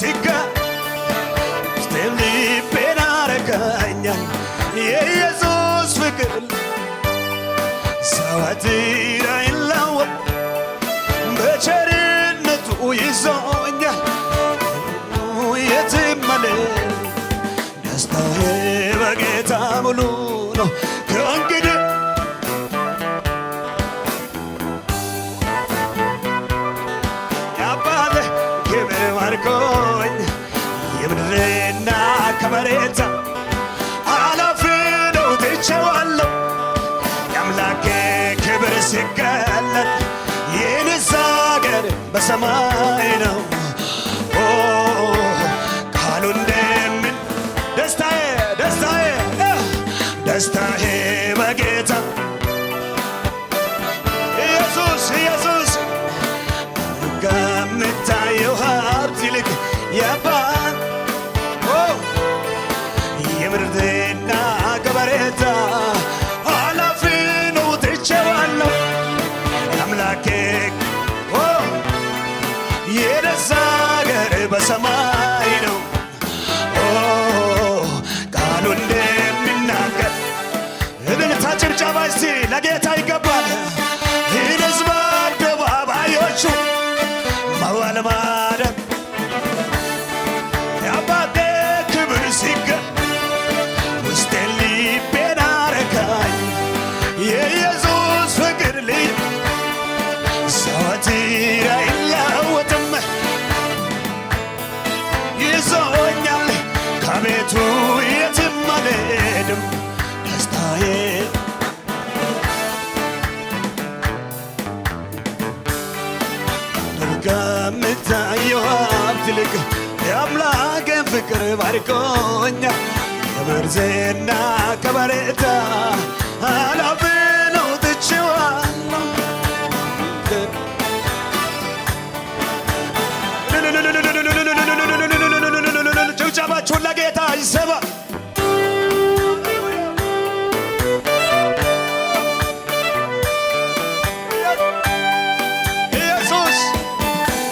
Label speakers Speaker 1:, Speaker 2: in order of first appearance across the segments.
Speaker 1: ሲጋ ልቤን አረካኛል የኢየሱስ ፍቅር ዘወትር አይለወጥ በቸርነቱ ይዞኛል የትም አልሄድም ደስታዬ በጌታ ሙሉ ነው ከእንግዲህ የአባቴ ክብር ማርኮኝ የምድርና ከመሬት አላፊ ነው ትቼዋለሁ የአምላኬ ክብር ሲገለጥ የኔስ አገር በሰማይ ነው ቃሉ እንደምን ደስታዬ ደስታዬ ደስታዬ በጌታ ኢየሱስ ኢየሱስ ከምታየው ሀብት ይልቅ የባን የምድርና ከመሬት አላፊ ነው ትቼዋለሁ የአምላኬ የደስ አገር በሰማይ ነው ቃሉ እንደሚናገር እልልታ ጭብጨባ እስቲ ለጌታ ይገባል ሕዝብ በአደባባዮቹ መዋል ማደር የአባቴ ክብር ሲገለጥ ውስጤን ልቤን አረካኝ የኢየሱስ ፍቅር ልዩ ዘወትር አይለወጥም ይዞኛል ከቤቱ የትም አልሄድም ደስታዬ ከምታየው ሀብት ይልቅ የአምላኬን ፍቅር ባርኮኛል ክብር ዝና ከበሬታ አላፊ ነው ትቼዋለሁ ጭብጨባችሁን ለጌታ ይሰማ ኢየሱስ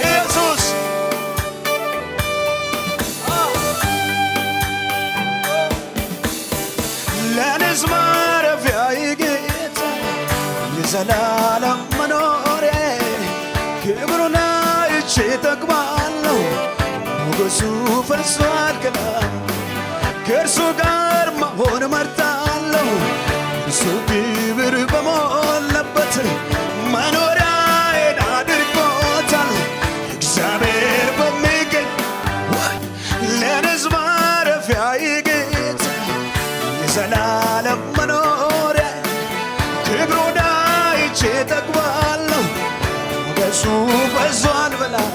Speaker 1: ኢየሱስ ለኔስ ማረፊያዬ ጌታ የዘላለም መኖሪያ ክብሩን አይቼ እጠግባለሁ ሞገሱ ፈርሷል ከላይ ከእርሱ ጋር መሆን እመርጣለሁ እርሱ ክብር በሞላበት መኖሪያዬን አድርጎታል እግዚአብሔር በሚገኝ ለኔስ ማረፊያዬ ጌታ የዘላለም መኖሪያ ክብሩን አይቼ እጠግባለሁ ሞገሱ ፈርሷል በላይ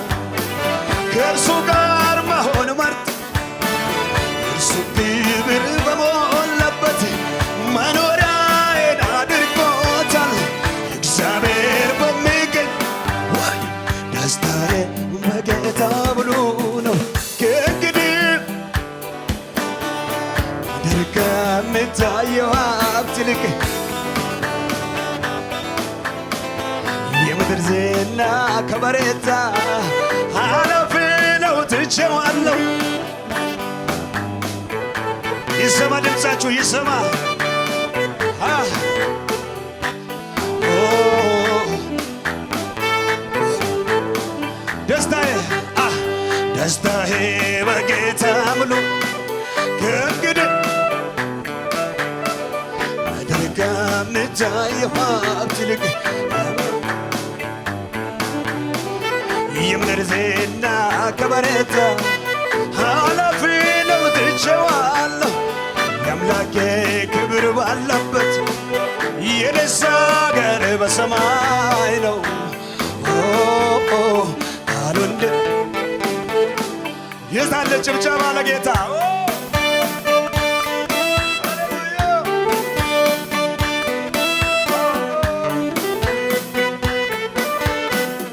Speaker 1: ከእርሱ ጋር መሆን መርጥ እርሱ ክብር በሞላበት መኖሪያዬን አድርጎታል እግዚአብሔር በሚገኝ ደስታዬ በጌታ ሙሉ ነው ከእንግዲህ ምድር ከምታየው ሀብት ይልቅ የምድር ዝና ከበሬታ አላፊ ነው ትቼዋለሁ ይሰማ ድምፃችሁ ይሰማ ደስታዬ ደስታዬ በጌታ ሙሉ ከእንግዲህ ምድር ከምታየው ሀብት ይልቅ የምድር ዝና ከበሬታ አላፊ ነው ትቼዋለሁ የአምላኬ ክብር ባለበት የኔስ አገር በሰማይ ነው ቃሉ እንደ የት አለ ጭብጨባ ለጌታ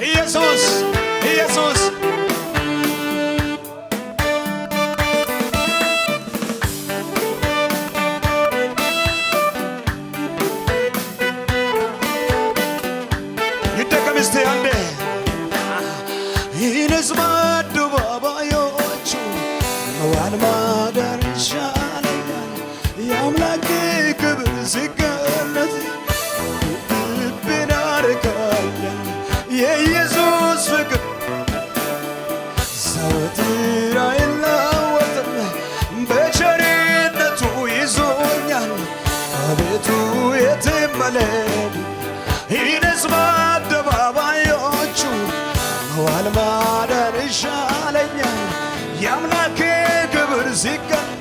Speaker 1: ኢየሱስ ኢየሱስ ይደገም እስቲ አንዴ ይህንስ በአደባባዮች የአምላኬ ክብር ሲገለጥ ልቤን ያረካኛል የኢየሱስ ፍቅር ዘወትር አይለወጥም በቸርነቱ ይዞኛል አቤቱ የትም አልሄድ ይነስ በአደባባዮቹ መዋል ማደር ይሻለኛል የአምላኬ ክብር ሲገለጥ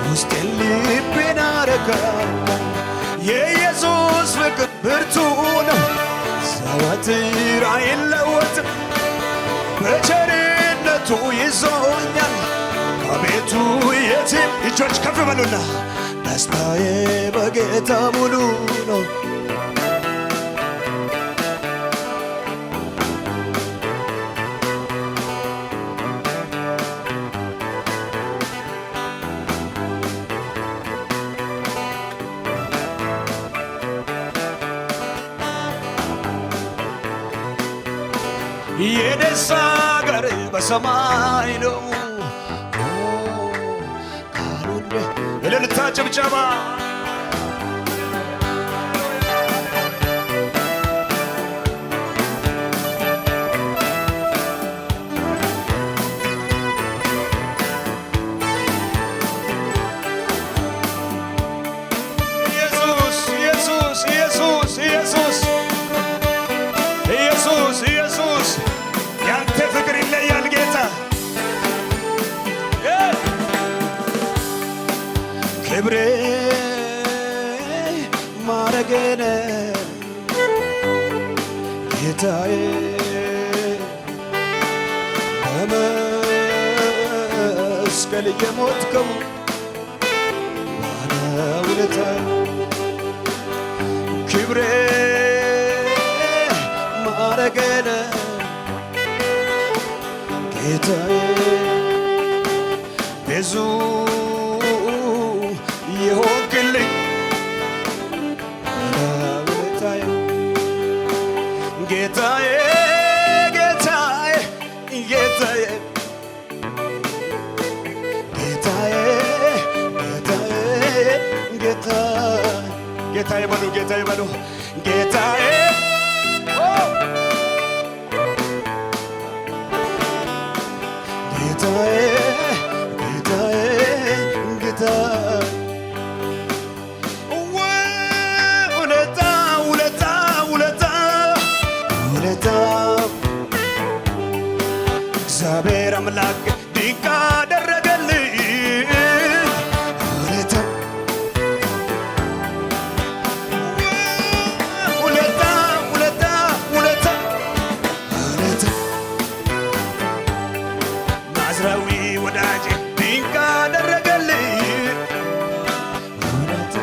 Speaker 1: ውስጤን ልቤን ያረካኛል የኢየሱስ ፍቅር ብርቱ ነው ዘወትር አይለወጥም በቸርነቱ ይዞኛል አቤቱ የትም እጆች ከፍ በሉና ደስታዬ በጌታ ሙሉ ነው የደስታ አገር በሰማይ ነው ካሉን እልልታ ጭብጨባ ኢየሱስ ኢየሱስ ኢየሱስ ኢየሱስ ኢየሱስ ኢየሱስ ያንተ ፍቅር ይለያል ጌታ ክብሬ ማረገነ ጌታዬ በመስቀል የሞትከው ባለውለታ ክብሬ ማረገነ ጌታዬ ብዙ የሆንክልኝ ባለውለታዬ ጌታዬ ጌታዬ ጌታዬ ጌታዬ ጌታዬ ጌታዬ በሉ ጌታዬ በሉ ጌታዬ ጌታዬ ጌታዬ ጌታዬ ውለታ ውለታ ውለታ ውለታ እግዚአብሔር አምላክ ድንቅ አደረገልኝ ውለታ ውለታ ውለታ ውለታ ውለታ ናዝራዊ ወዳጄ ድንቅ አደረገልኝ ውለታ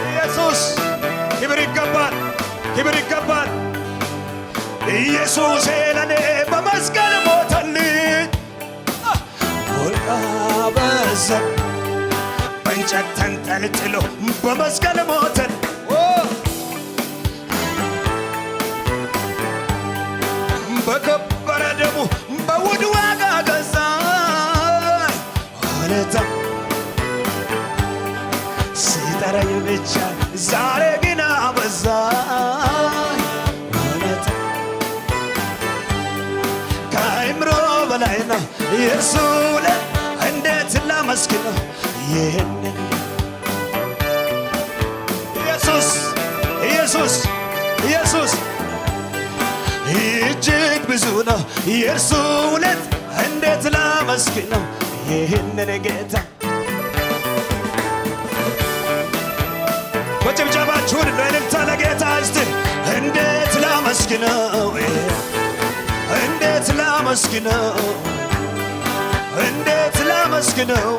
Speaker 1: ኢየሱስ ክብር ይገባል ክብር ይገባል ኢየሱስ ለኔ በመስቀል ሞተልኝ ወርቃ በዛ በእንጨት ተንጠልጥሎ በመስቀል ሞተን በከበረ ደሙ በውድ ዋጋ ገዛኝ ውለታ ሲጠራኝ ብቻ ዛሬ ግን አበዛኝ ውለታ ከአእምሮ በላይ ነው የእርሱ ውለታ እንዴት ላመስግነው ይህንን ኢየሱስ ኢየሱስ ኢየሱስ እጅግ ብዙ ነው የእርሱ ውለት እንዴት ላመስግነው ይህንን ጌታ በጭብጨባችሁን ለእልልታ ለጌታ እስቲ እንዴት ላመስግነው እንዴት ላመስግነው እንዴት ላመስግነው